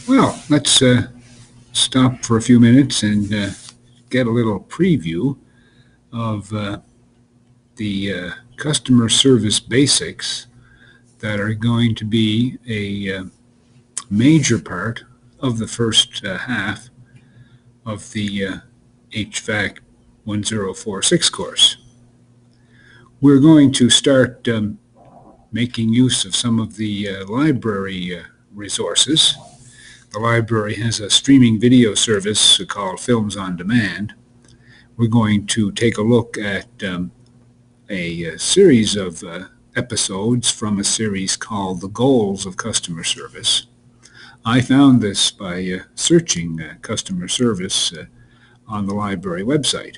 Well, let's stop for a few minutes and get a little preview of the customer service basics that are going to be a major part of the first half of the HVAC 1046 course. We're going to start making use of some of the library resources. The library has a streaming video service called Films on Demand. We're going to take a look at a series of episodes from a series called The Goals of Customer Service. I found this by searching customer service on the library website.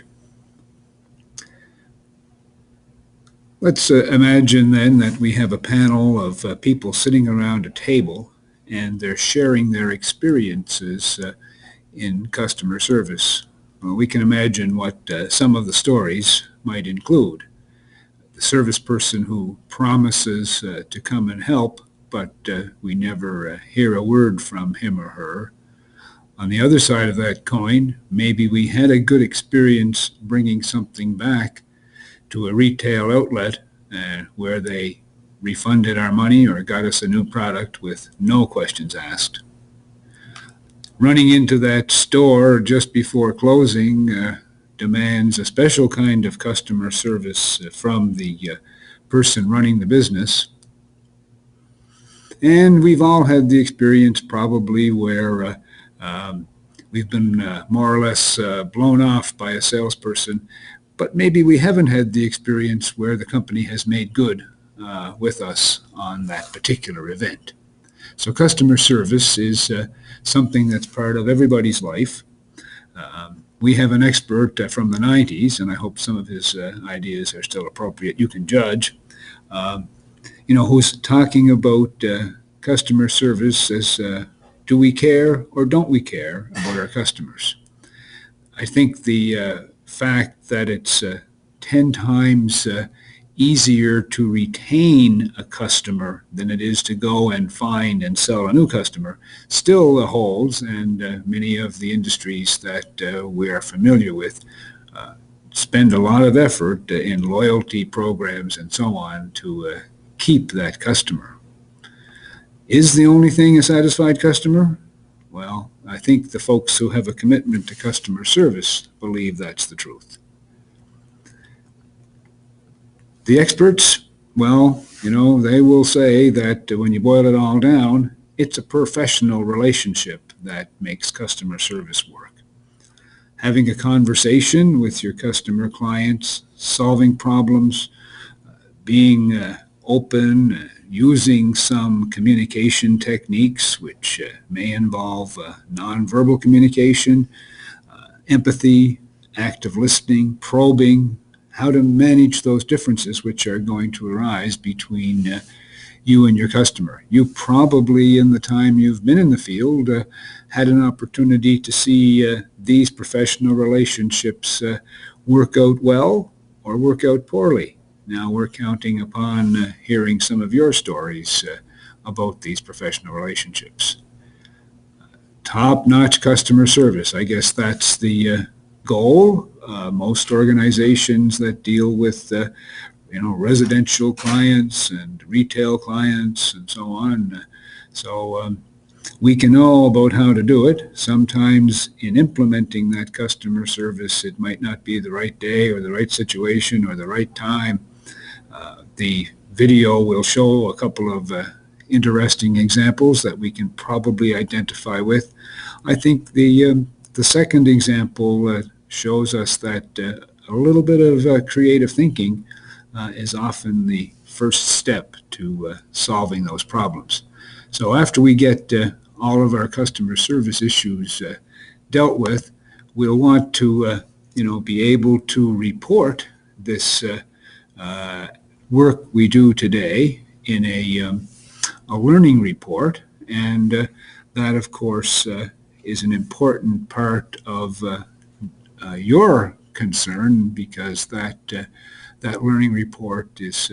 Let's imagine then that we have a panel of people sitting around a table and they're sharing their experiences in customer service. Well, we can imagine what some of the stories might include. The service person who promises to come and help, but we never hear a word from him or her. On the other side of that coin, maybe we had a good experience bringing something back to a retail outlet where they refunded our money or got us a new product with no questions asked. Running into that store just before closing demands a special kind of customer service from the person running the business. And we've all had the experience probably where we've been more or less blown off by a salesperson, but maybe we haven't had the experience where the company has made good with us on that particular event. So customer service is something that's part of everybody's life. We have an expert from the 90s, and I hope some of his ideas are still appropriate. You can judge, who's talking about customer service as do we care or don't we care about our customers? I think the fact that it's 10 times easier to retain a customer than it is to go and find and sell a new customer still holds, and many of the industries that we are familiar with spend a lot of effort in loyalty programs and so on to keep that customer. Is the only thing a satisfied customer? Well, I think the folks who have a commitment to customer service believe that's the truth. The experts, well, they will say that when you boil it all down, it's a professional relationship that makes customer service work. Having a conversation with your customer clients, solving problems, being open, using some communication techniques, which may involve nonverbal communication, empathy, active listening, probing, how to manage those differences which are going to arise between you and your customer. You probably, in the time you've been in the field, had an opportunity to see these professional relationships work out well or work out poorly. Now we're counting upon hearing some of your stories about these professional relationships. Top-notch customer service, I guess that's the goal. Most organizations that deal with residential clients and retail clients and so on. So we can know about how to do it. Sometimes in implementing that customer service, it might not be the right day or the right situation or the right time. The video will show a couple of interesting examples that we can probably identify with. I think the second example shows us that a little bit of creative thinking is often the first step to solving those problems. So after we get all of our customer service issues dealt with, we'll want to be able to report this work we do today in a learning report, and that of course is an important part of your concern, because that learning report is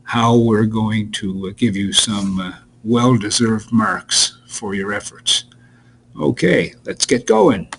how we're going to give you some well-deserved marks for your efforts. Okay, let's get going.